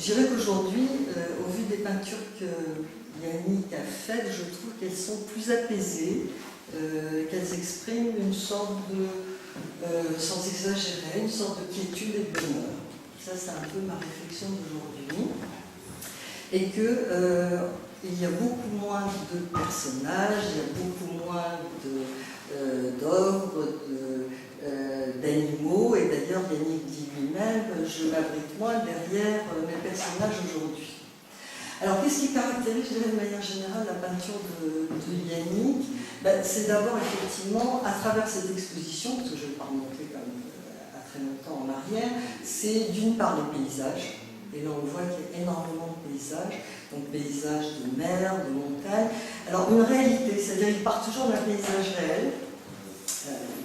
Je dirais qu'aujourd'hui, au vu des peintures que Yannick a faites, je trouve qu'elles sont plus apaisées, qu'elles expriment une sorte de, sans exagérer, une sorte de quiétude et de bonheur. Ça, c'est un peu ma réflexion d'aujourd'hui. Et qu'il y a beaucoup moins de personnages, il y a beaucoup moins d'ogres, d'animaux, et d'ailleurs Yannick dit lui-même, je m'abrite moins derrière mes personnages aujourd'hui. Alors qu'est-ce qui caractérise, je dirais, de manière générale la peinture de Yannick? C'est d'abord effectivement, à travers cette exposition, parce que je ne vais pas remonter comme à très longtemps en arrière, c'est d'une part les paysages, et là on voit qu'il y a énormément de paysages, donc paysages de mer, de montagne. Alors une réalité, c'est-à-dire qu'il part toujours d'un paysage réel,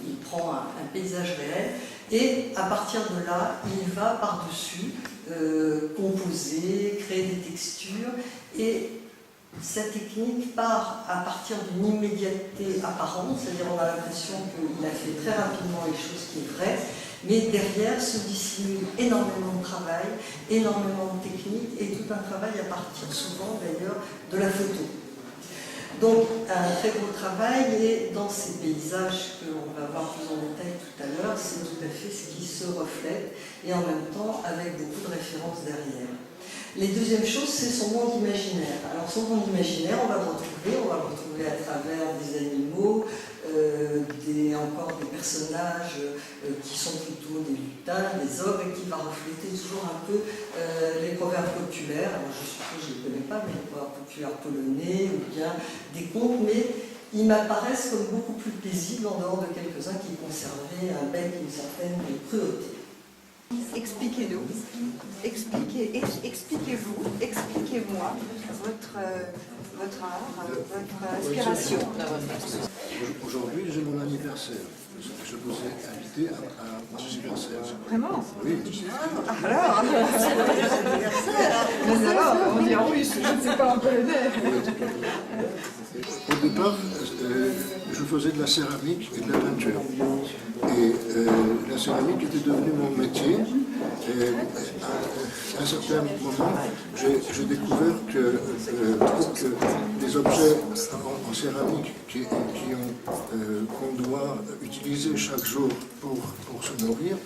il prend un paysage réel, et à partir de là, il va par-dessus composer, créer des textures, et cette technique part à partir d'une immédiateté apparente, c'est-à-dire on a l'impression qu'il a fait très rapidement les choses qui est vrai, mais derrière se dissimule énormément de travail, énormément de technique, et tout un travail à partir souvent d'ailleurs de la photo. Donc un très gros travail, et dans ces paysages qu'on va voir plus en détail tout à l'heure, c'est tout à fait ce qui se reflète, et en même temps avec beaucoup de références derrière. Les deuxièmes choses, c'est son monde imaginaire. Alors son monde imaginaire, on va le retrouver à travers des animaux, encore des personnages qui sont plutôt des lutins, des ogres, et qui va refléter toujours un peu les proverbes populaires. Alors je suppose, je ne les connais pas, mais les proverbes populaires polonais, ou bien des contes, mais ils m'apparaissent comme beaucoup plus paisibles en dehors de quelques-uns qui conservaient un bec et une certaine cruauté. Expliquez-nous, expliquez-vous, expliquez-moi votre art, votre inspiration. Aujourd'hui, j'ai mon anniversaire. Je vous ai invité à mon anniversaire. Vraiment? Oui. Alors, c'est votre anniversaire. Mais alors, on dit en russe, je ne sais pas en polonais. Au départ, je faisais de la céramique et de la peinture. Et la céramique était devenue mon métier. Et à un certain moment, j'ai découvert que les objets en céramique qu'on doit utiliser chaque jour pour se nourrir,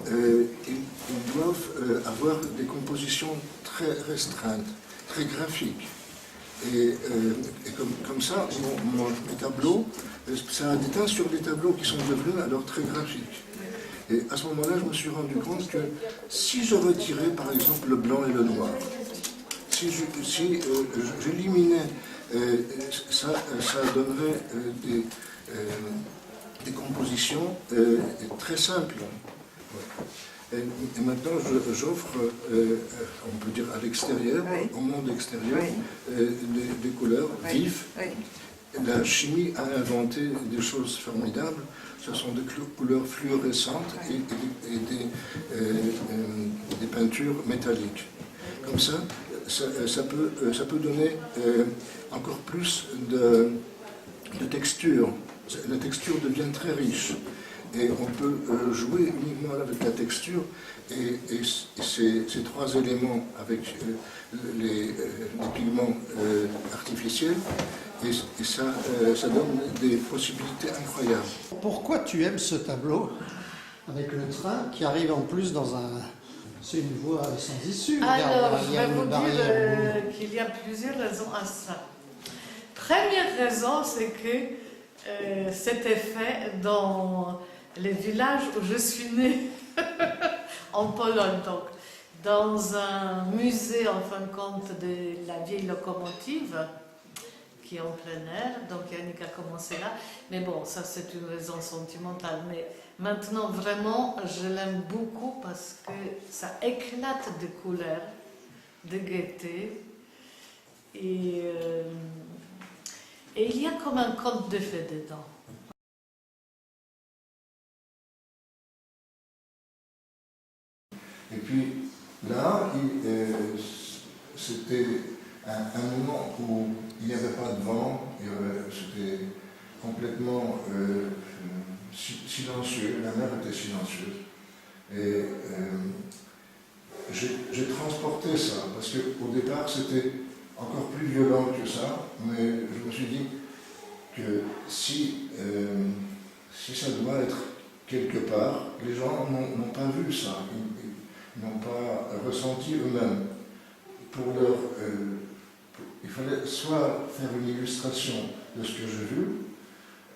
ils doivent avoir des compositions très restreintes, très graphiques. Et comme ça, mes tableaux, ça a des teintes sur les tableaux qui sont devenus alors très graphiques. Et à ce moment-là, je me suis rendu compte que si je retirais par exemple le blanc et le noir, si j'éliminais, ça donnerait des compositions très simples. Et maintenant, j'offre, on peut dire à l'extérieur, Oui. au monde extérieur, Oui. des couleurs Oui. vives. Oui. La chimie a inventé des choses formidables. Ce sont des couleurs fluorescentes et des peintures métalliques. Comme ça, ça peut donner encore plus de texture. La texture devient très riche. Et on peut jouer uniquement avec la texture et ces trois éléments avec les pigments artificiels, et ça donne des possibilités incroyables. Pourquoi tu aimes ce tableau avec le train qui arrive en plus dans un... C'est une voie sans issue. Alors, Il je y a vais une vous barrière. dire qu'il y a plusieurs raisons à ça. Première raison, c'est que c'était fait dans les villages où je suis née, en Pologne, donc, dans un musée, en fin de compte, de la vieille locomotive, qui est en plein air, donc Yannick a commencé là. Mais bon, ça c'est une raison sentimentale. Mais maintenant, vraiment, je l'aime beaucoup parce que ça éclate de couleurs, de gaieté. Et il y a comme un conte de fées dedans. Et puis là, c'était un moment où il n'y avait pas de vent, c'était complètement silencieux, la mer était silencieuse. Et j'ai transporté ça, parce qu'au départ c'était encore plus violent que ça, mais je me suis dit que si ça doit être quelque part, les gens n'ont pas vu ça, ils n'ont pas ressenti eux-mêmes. Il fallait soit faire une illustration de ce que j'ai vu,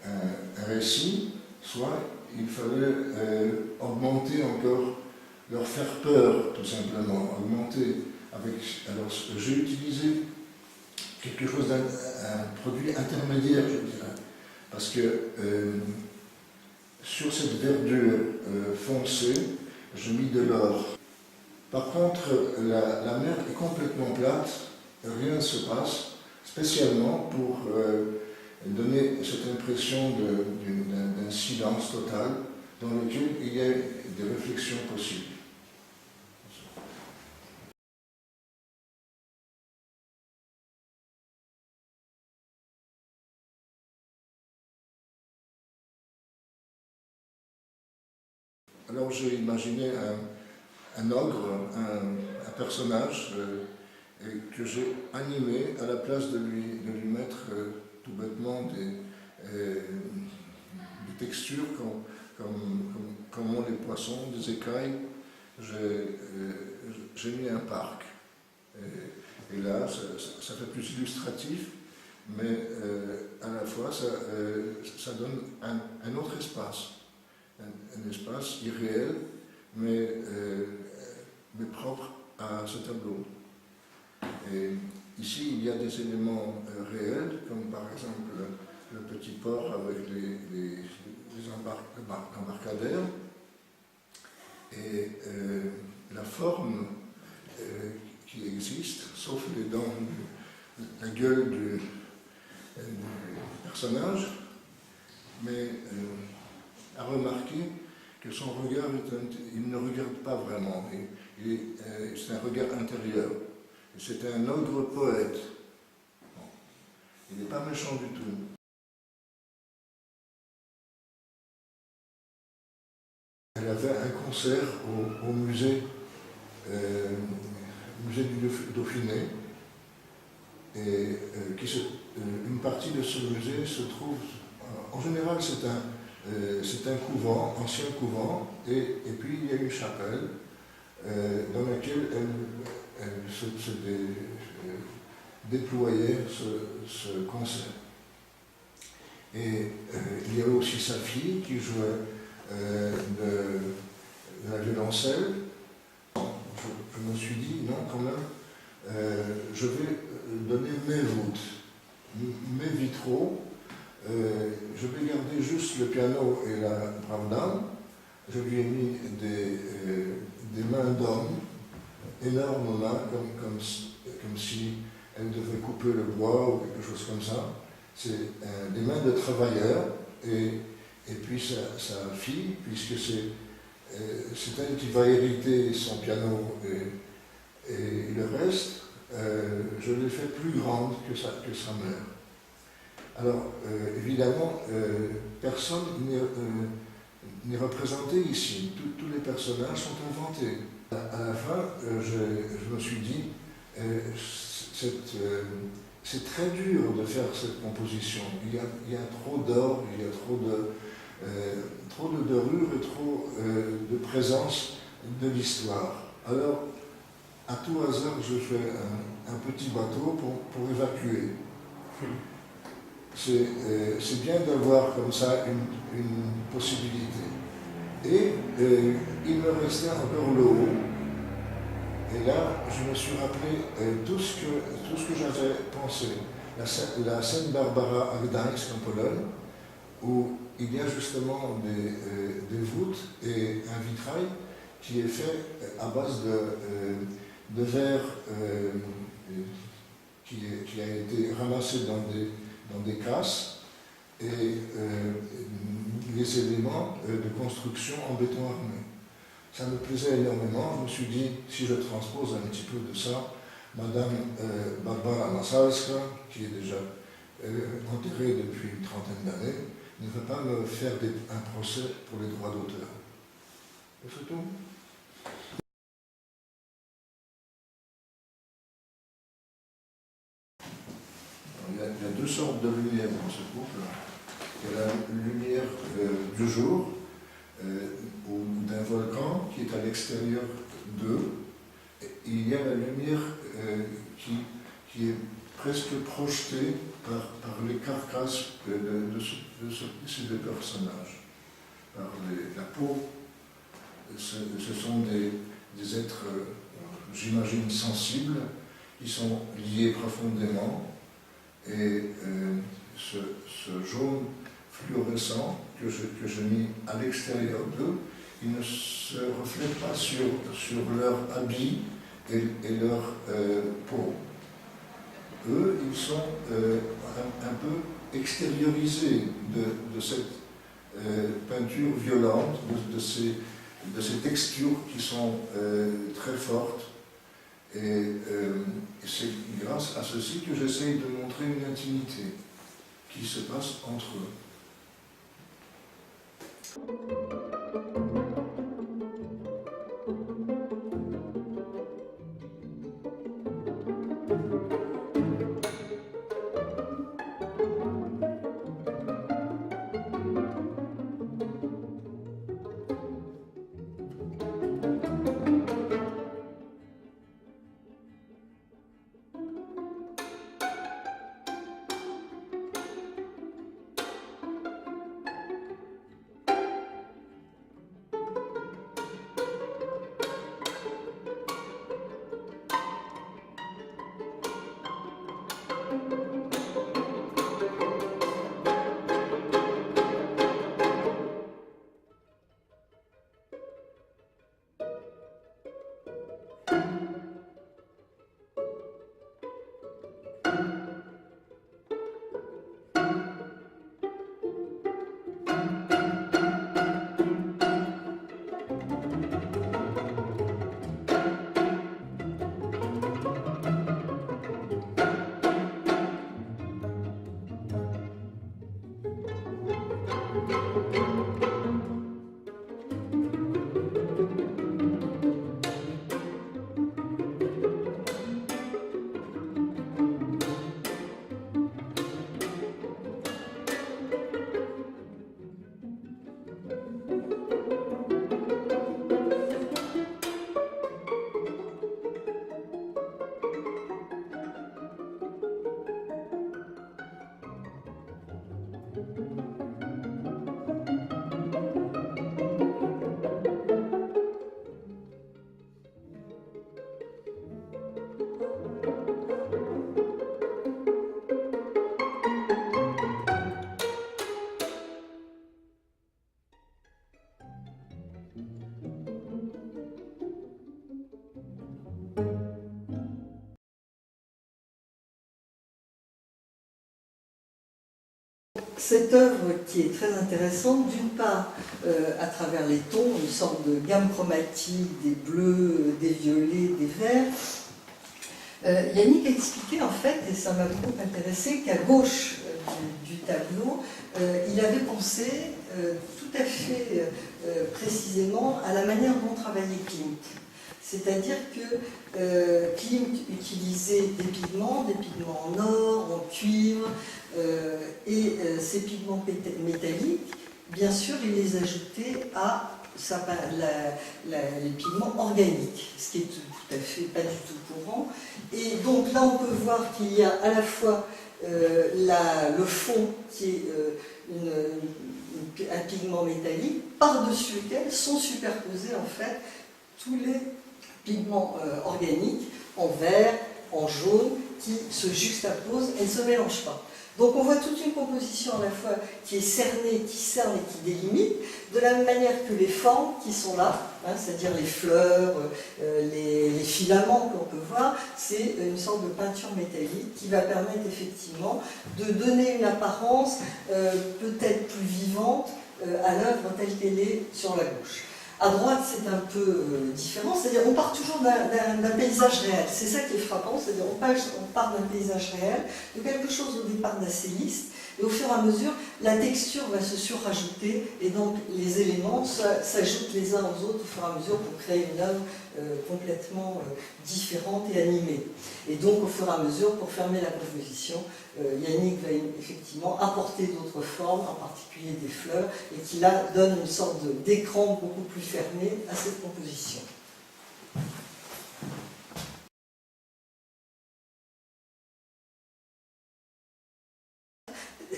un récit, soit il fallait augmenter encore, leur faire peur tout simplement, augmenter avec... Alors j'ai utilisé quelque chose un produit intermédiaire, je dirais, parce que sur cette verdure foncée, j'ai mis de l'or. Par contre, la mer est complètement plate, rien ne se passe, spécialement pour donner cette impression d'un silence total dans lequel il y a des réflexions possibles. Alors j'ai imaginé un ogre, un personnage que j'ai animé à la place de lui mettre tout bêtement des textures comme ont les poissons, des écailles. J'ai mis un parc. Et là, ça fait plus illustratif, mais à la fois ça donne un autre espace. Un espace irréel, mais propre à ce tableau. Et ici, il y a des éléments réels, comme par exemple le petit port avec les embarcadères, et la forme qui existe, sauf les dents, la gueule du personnage, mais à remarquer que son regard, il ne regarde pas vraiment, c'est un regard intérieur. C'est un ogre poète. Bon. Il n'est pas méchant du tout. Elle avait un concert au musée du Dauphiné, et une partie de ce musée se trouve, en général c'est un couvent, ancien couvent, et puis il y a une chapelle dans laquelle elle se déployait ce concert. Et il y avait aussi sa fille qui jouait de la violoncelle. Je me suis dit, non, quand même, je vais donner mes voûtes, mes vitraux. Je vais garder juste le piano et la brave dame, je lui ai mis des mains d'homme, énormes mains, comme si elle devait couper le bois ou quelque chose comme ça. C'est des mains de travailleurs, et puis sa fille, puisque c'est elle qui va hériter son piano et le reste, je l'ai fait plus grande que sa mère. Alors, évidemment, personne n'est représenté ici. Tous les personnages sont inventés. À la fin, je me suis dit, c'est très dur de faire cette composition. Il y a trop d'or, il y a trop de dorure et trop de présence de l'histoire. Alors, à tout hasard, je fais un petit bateau pour évacuer. C'est bien d'avoir comme ça une possibilité. Et il me restait encore le haut. Et là, je me suis rappelé tout ce que j'avais pensé. La scène Barbara à Gdańsk, en Pologne, où il y a justement des voûtes et un vitrail qui est fait à base de verre qui a été ramassé dans des casses et les éléments de construction en béton armé. Ça me plaisait énormément. Je me suis dit, si je transpose un petit peu de ça, Madame Barbara Masalska, qui est déjà enterrée depuis une trentaine d'années, ne va pas me faire un procès pour les droits d'auteur. C'est tout. Il y a deux sortes de lumière dans ce couple. Il y a la lumière du jour, ou d'un volcan qui est à l'extérieur d'eux. Il y a la lumière qui est presque projetée par les carcasses de ces deux personnages. Par la peau, ce sont des êtres, j'imagine, sensibles, qui sont liés profondément. Et ce jaune fluorescent que j'ai mis à l'extérieur d'eux, il ne se reflète pas sur leur habit et leur peau. Eux, ils sont un peu extériorisés de cette peinture violente, de ces textures qui sont très fortes. Et c'est grâce à ceci que j'essaye de montrer une intimité qui se passe entre eux. cette œuvre qui est très intéressante, d'une part, à travers les tons, une sorte de gamme chromatique, des bleus, des violets, des verts. Yannick a expliqué, en fait, et ça m'a beaucoup intéressé, qu'à gauche du tableau, il avait pensé tout à fait précisément à la manière dont travaillait Klimt. C'est-à-dire que Klimt utilisait des pigments en or, en cuivre, et ces pigments métalliques, bien sûr, il les ajoutait à les pigments organiques, ce qui est tout à fait pas du tout courant. Et donc là, on peut voir qu'il y a à la fois le fond qui est un pigment métallique, par-dessus lequel sont superposés en fait tous les pigments organiques en vert, en jaune, qui se juxtaposent et ne se mélangent pas. Donc on voit toute une composition à la fois qui est cernée, qui cerne et qui délimite, de la même manière que les formes qui sont là, hein, c'est-à-dire les fleurs, les filaments que l'on peut voir, c'est une sorte de peinture métallique qui va permettre effectivement de donner une apparence peut-être plus vivante à l'œuvre telle qu'elle est sur la gauche. À droite, c'est un peu différent, c'est-à-dire on part toujours d'un paysage réel. C'est ça qui est frappant, c'est-à-dire on part d'un paysage réel, de quelque chose au départ d'assez lisse, et au fur et à mesure, la texture va se surrajouter, et donc les éléments s'ajoutent les uns aux autres au fur et à mesure pour créer une œuvre complètement différente et animée. Et donc, au fur et à mesure, pour fermer la composition, Yannick va effectivement apporter d'autres formes, en particulier des fleurs, et qui là donne une sorte d'écran beaucoup plus fermé à cette composition.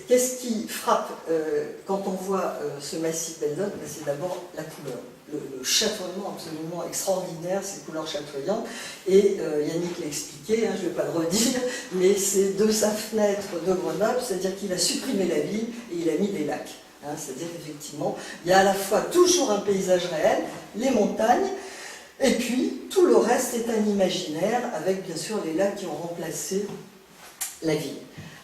Qu'est-ce qui frappe quand on voit ce massif Belzoni? C'est d'abord la couleur. Le chatoiement absolument extraordinaire, ces couleurs chatoyantes. Et Yannick l'a expliqué, hein, je ne vais pas le redire, mais c'est de sa fenêtre de Grenoble, c'est-à-dire qu'il a supprimé la ville et il a mis des lacs. Hein, c'est-à-dire effectivement, il y a à la fois toujours un paysage réel, les montagnes, et puis tout le reste est un imaginaire, avec bien sûr les lacs qui ont remplacé la ville.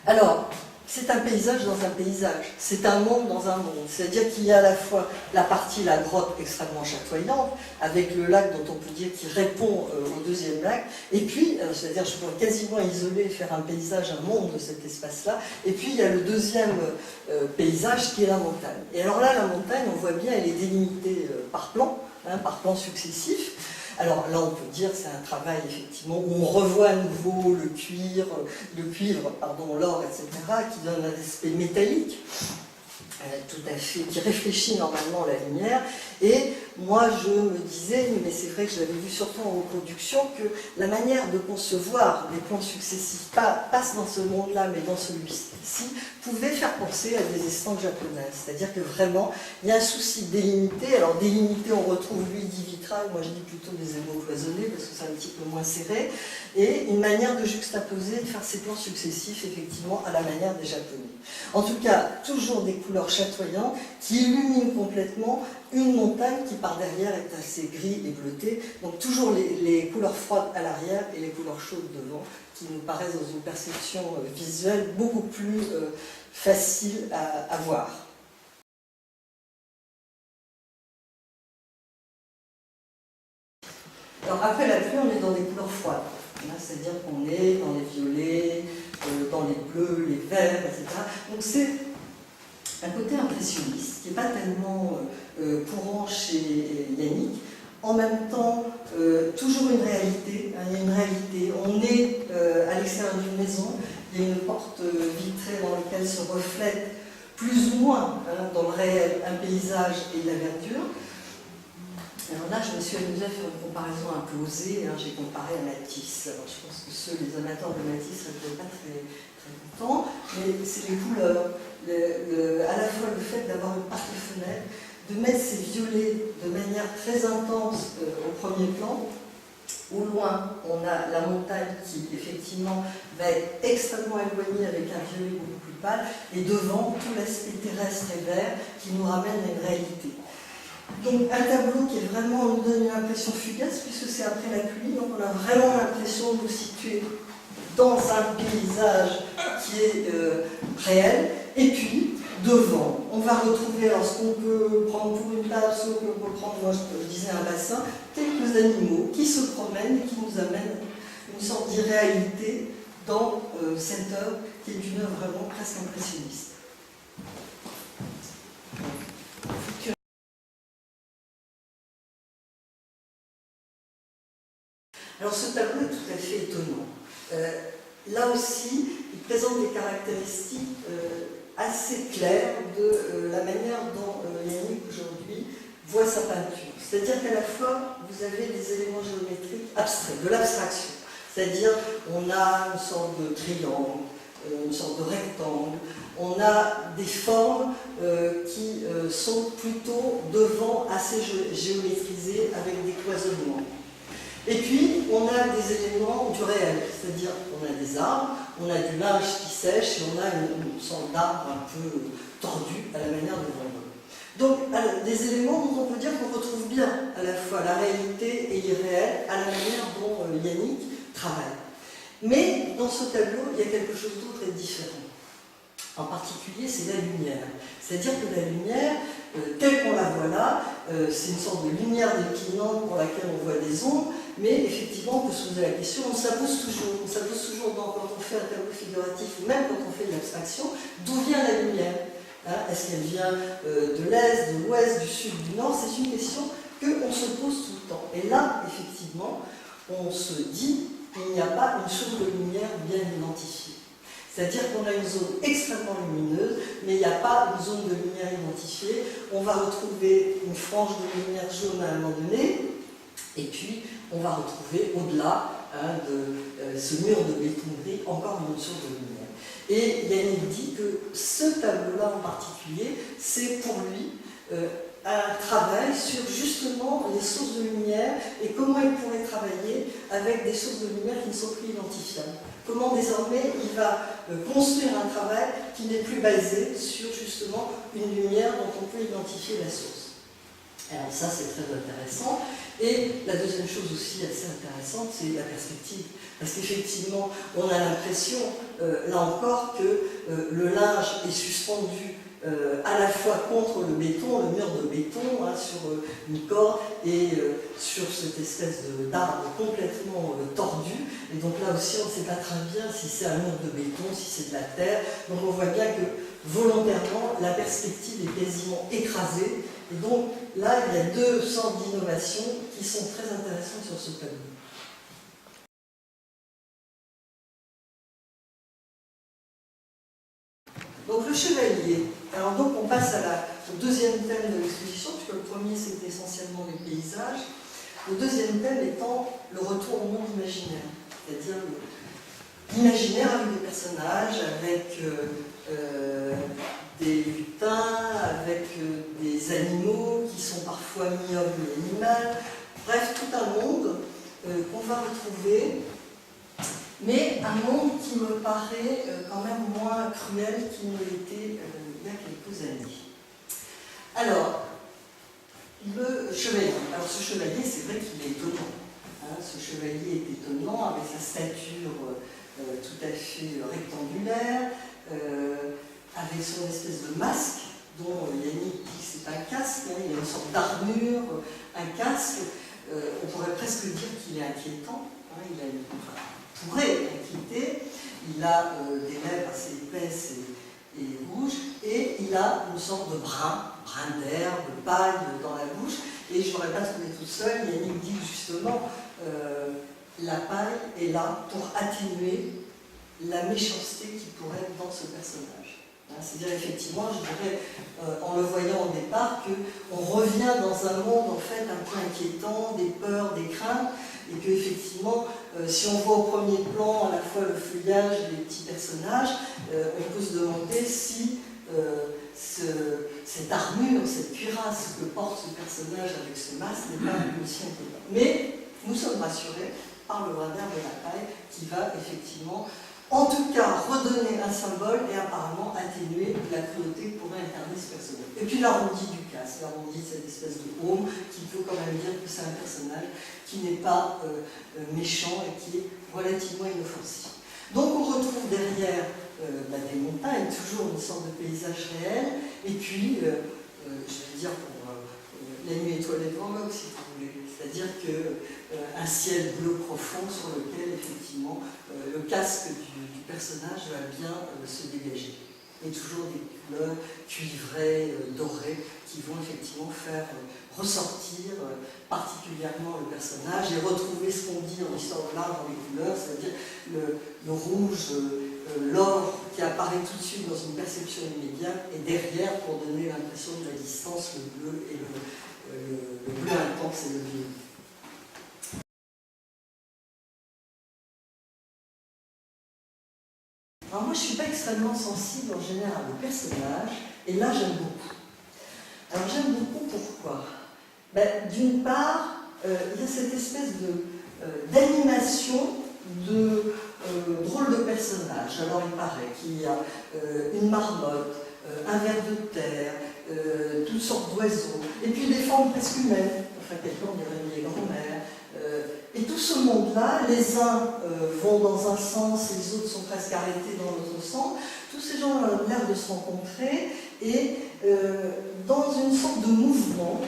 Alors, c'est un paysage dans un paysage, c'est un monde dans un monde. C'est-à-dire qu'il y a à la fois la partie, la grotte extrêmement chatoyante, avec le lac dont on peut dire qu'il répond au deuxième lac, et puis, c'est-à-dire je pourrais quasiment isoler, faire un paysage, un monde de cet espace-là, et puis il y a le deuxième paysage qui est la montagne. Et alors là, la montagne, on voit bien, elle est délimitée par plan, hein, par plan successif. Alors là, on peut dire que c'est un travail effectivement où on revoit à nouveau le cuivre, l'or, etc., qui donne un aspect métallique, tout à fait, qui réfléchit normalement la lumière. Et moi, je me disais, mais c'est vrai que je l'avais vu surtout en reproduction, que la manière de concevoir les plans successifs, passe dans ce monde-là, mais dans celui-ci, pouvait faire penser à des estampes japonaises. C'est-à-dire que vraiment, il y a un souci de délimiter. Alors délimiter, on retrouve, lui, dit vitrail, moi je dis plutôt des émaux cloisonnés, parce que c'est un petit peu moins serré, et une manière de juxtaposer, de faire ces plans successifs, effectivement, à la manière des Japonais. En tout cas, toujours des couleurs chatoyantes qui illuminent complètement une montagne qui par derrière est assez gris et bleutée, donc toujours les couleurs froides à l'arrière et les couleurs chaudes devant, qui nous paraissent dans une perception visuelle beaucoup plus facile à voir. Alors après la pluie, on est dans des couleurs froides, c'est-à-dire qu'on est dans les violets, dans les bleus, les verts, etc. Donc c'est un côté impressionniste qui n'est pas tellement courant chez Yannick. En même temps, toujours une réalité, hein, il y a une réalité. On est à l'extérieur d'une maison, il y a une porte vitrée dans laquelle se reflète plus ou moins, hein, dans le réel, un paysage et de la verdure. Alors là, je me suis amusée à faire une comparaison un peu osée, hein, j'ai comparé à Matisse. Alors je pense que les amateurs de Matisse ne seraient pas très contents, mais c'est les couleurs. À la fois le fait d'avoir une partie-fenêtre, de mettre ces violets de manière très intense au premier plan. Au loin, on a la montagne qui, effectivement, va être extrêmement éloignée avec un violet beaucoup plus pâle, et devant, tout l'aspect terrestre et vert qui nous ramène à une réalité. Donc un tableau qui est vraiment, nous donne une impression fugace, puisque c'est après la pluie, donc on a vraiment l'impression de nous situer dans un paysage qui est réel, Et puis, devant, on va retrouver, alors ce qu'on peut prendre pour une table, ce qu'on peut prendre, moi je disais un bassin, quelques animaux qui se promènent et qui nous amènent une sorte d'irréalité dans cette œuvre, qui est une œuvre vraiment presque impressionniste. Alors ce tableau est tout à fait étonnant. Là aussi, il présente des caractéristiques assez claires de la manière dont Yannick aujourd'hui voit sa peinture. C'est-à-dire qu'à la fois, vous avez des éléments géométriques abstraits, de l'abstraction. C'est-à-dire, on a une sorte de triangle, une sorte de rectangle, on a des formes qui sont plutôt devant assez géométrisées avec des cloisonnements. Et puis, on a des éléments du réel, c'est-à-dire qu'on a des arbres, on a du linge qui sèche et on a une sorte d'arbre un peu tordu à la manière de Van Gogh. Donc, des éléments dont on peut dire qu'on retrouve bien à la fois la réalité et l'irréel à la manière dont Yannick travaille. Mais dans ce tableau, il y a quelque chose d'autre et différent. En particulier, c'est la lumière. C'est-à-dire que la lumière, telle qu'on la voit là, c'est une sorte de lumière déclinante pour laquelle on voit des ombres, mais effectivement, on peut se poser la question, on s'appose toujours quand on fait un tableau figuratif, ou même quand on fait de l'abstraction, d'où vient la lumière, hein? Est-ce qu'elle vient de l'Est, de l'Ouest, du Sud, du Nord? C'est une question qu'on se pose tout le temps. Et là, effectivement, on se dit qu'il n'y a pas une source de lumière bien identifiée. C'est-à-dire qu'on a une zone extrêmement lumineuse, mais il n'y a pas une zone de lumière identifiée. On va retrouver une frange de lumière jaune à un moment donné, et puis on va retrouver au-delà de ce mur de béton gris encore une source de lumière. Et Yannick dit que ce tableau-là en particulier, c'est pour lui un travail sur justement les sources de lumière et comment il pourrait travailler avec des sources de lumière qui ne sont plus identifiables. Comment désormais il va construire un travail qui n'est plus basé sur justement une lumière dont on peut identifier la source. Alors ça c'est très intéressant. Et la deuxième chose aussi assez intéressante, c'est la perspective. Parce qu'effectivement, on a l'impression, là encore, que le linge est suspendu à la fois contre le béton, le mur de béton, sur une corde et sur cette espèce d'arbre complètement tordu. Et donc là aussi, on ne sait pas très bien si c'est un mur de béton, si c'est de la terre. Donc on voit bien que volontairement, la perspective est quasiment écrasée. Et donc là, il y a deux sortes d'innovations qui sont très intéressantes sur ce tableau. Donc le chevalier. Alors donc on passe au deuxième thème de l'exposition, puisque le premier c'était essentiellement les paysages. Le deuxième thème étant le retour au monde imaginaire, c'est-à-dire l'imaginaire avec des personnages, avec des lutins, avec des animaux qui sont parfois mi-hommes mi-animal, bref, tout un monde qu'on va retrouver, mais un monde qui me paraît quand même moins cruel qu'il ne l'était il y a quelques années. Alors, le chevalier. Alors ce chevalier, c'est vrai qu'il est étonnant. Ce chevalier est étonnant avec sa stature tout à fait rectangulaire, avec son espèce de masque, dont Yannick dit que c'est un casque, il y a une sorte d'armure, un casque, on pourrait presque dire qu'il est inquiétant, il pourrait inquiéter, il a des lèvres assez épaisses et rouges, et il a une sorte de brin d'herbe, de paille dans la bouche, et je ne l'aurais pas trouvé toute seule, Yannick dit justement, la paille est là pour atténuer la méchanceté qui pourrait être dans ce personnage. C'est-à-dire effectivement, je dirais, en le voyant au départ, qu'on revient dans un monde en fait un peu inquiétant, des peurs, des craintes, et qu'effectivement, si on voit au premier plan à la fois le feuillage et les petits personnages, on peut se demander si cette armure, cette cuirasse que porte ce personnage avec ce masque n'est pas aussi inquiétant. Mais nous sommes rassurés par le brin d'herbe de la paille qui va effectivement, en tout cas, redonner un symbole et apparemment atténuer la cruauté que pourrait incarner ce personnage. Et puis l'arrondi du casque, l'arrondi de cette espèce de haume qui peut quand même dire que c'est un personnage qui n'est pas méchant et qui est relativement inoffensif. Donc on retrouve derrière des montagnes, toujours une sorte de paysage réel, et puis, je vais dire pour la nuit étoilée de Van Gogh, si vous voulez, c'est-à-dire qu'un ciel bleu profond sur lequel, effectivement, le casque du personnage va bien se dégager. Et toujours des couleurs cuivrées, dorées, qui vont effectivement faire ressortir particulièrement le personnage et retrouver ce qu'on dit en histoire de l'art dans les couleurs, c'est-à-dire le rouge, l'or qui apparaît tout de suite dans une perception immédiate, et derrière, pour donner l'impression de la distance, le bleu et le bleu intense et le violet. Alors moi, je ne suis pas extrêmement sensible en général aux personnages, et là, j'aime beaucoup. Alors j'aime beaucoup, pourquoi? D'une part, il y a cette espèce d'animation de drôles de personnages. Alors il paraît qu'il y a une marmotte, un ver de terre, toutes sortes d'oiseaux, et puis des formes presque humaines, enfin quelqu'un dirait les grands-mères. Et tout ce monde-là, les uns vont dans un sens, les autres sont presque arrêtés dans l'autre sens. Tous ces gens ont l'air de se rencontrer et dans une sorte de mouvement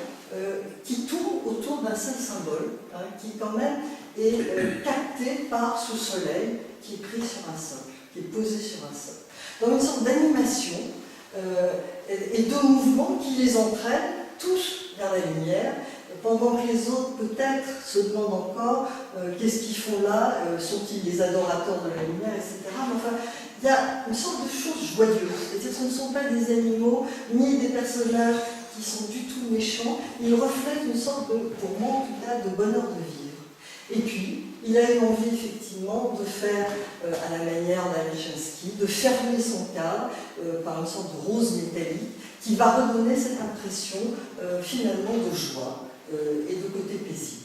qui tourne autour d'un seul symbole, hein, qui quand même est capté par ce soleil qui est pris sur un socle, qui est posé sur un socle. Dans une sorte d'animation et de mouvement qui les entraîne tous vers la lumière, pendant que les autres peut-être se demandent encore qu'est-ce qu'ils font là, sont-ils des adorateurs de la lumière, etc. Mais enfin, il y a une sorte de chose joyeuse, c'est-à-dire que ce ne sont pas des animaux ni des personnages qui sont du tout méchants, ils reflètent une sorte de, pour moi en tout cas, de bonheur de vivre. Et puis, il a eu envie effectivement de faire, à la manière d'Alechinsky, de fermer son cadre par une sorte de rose métallique qui va redonner cette impression finalement de joie et de côté paisible.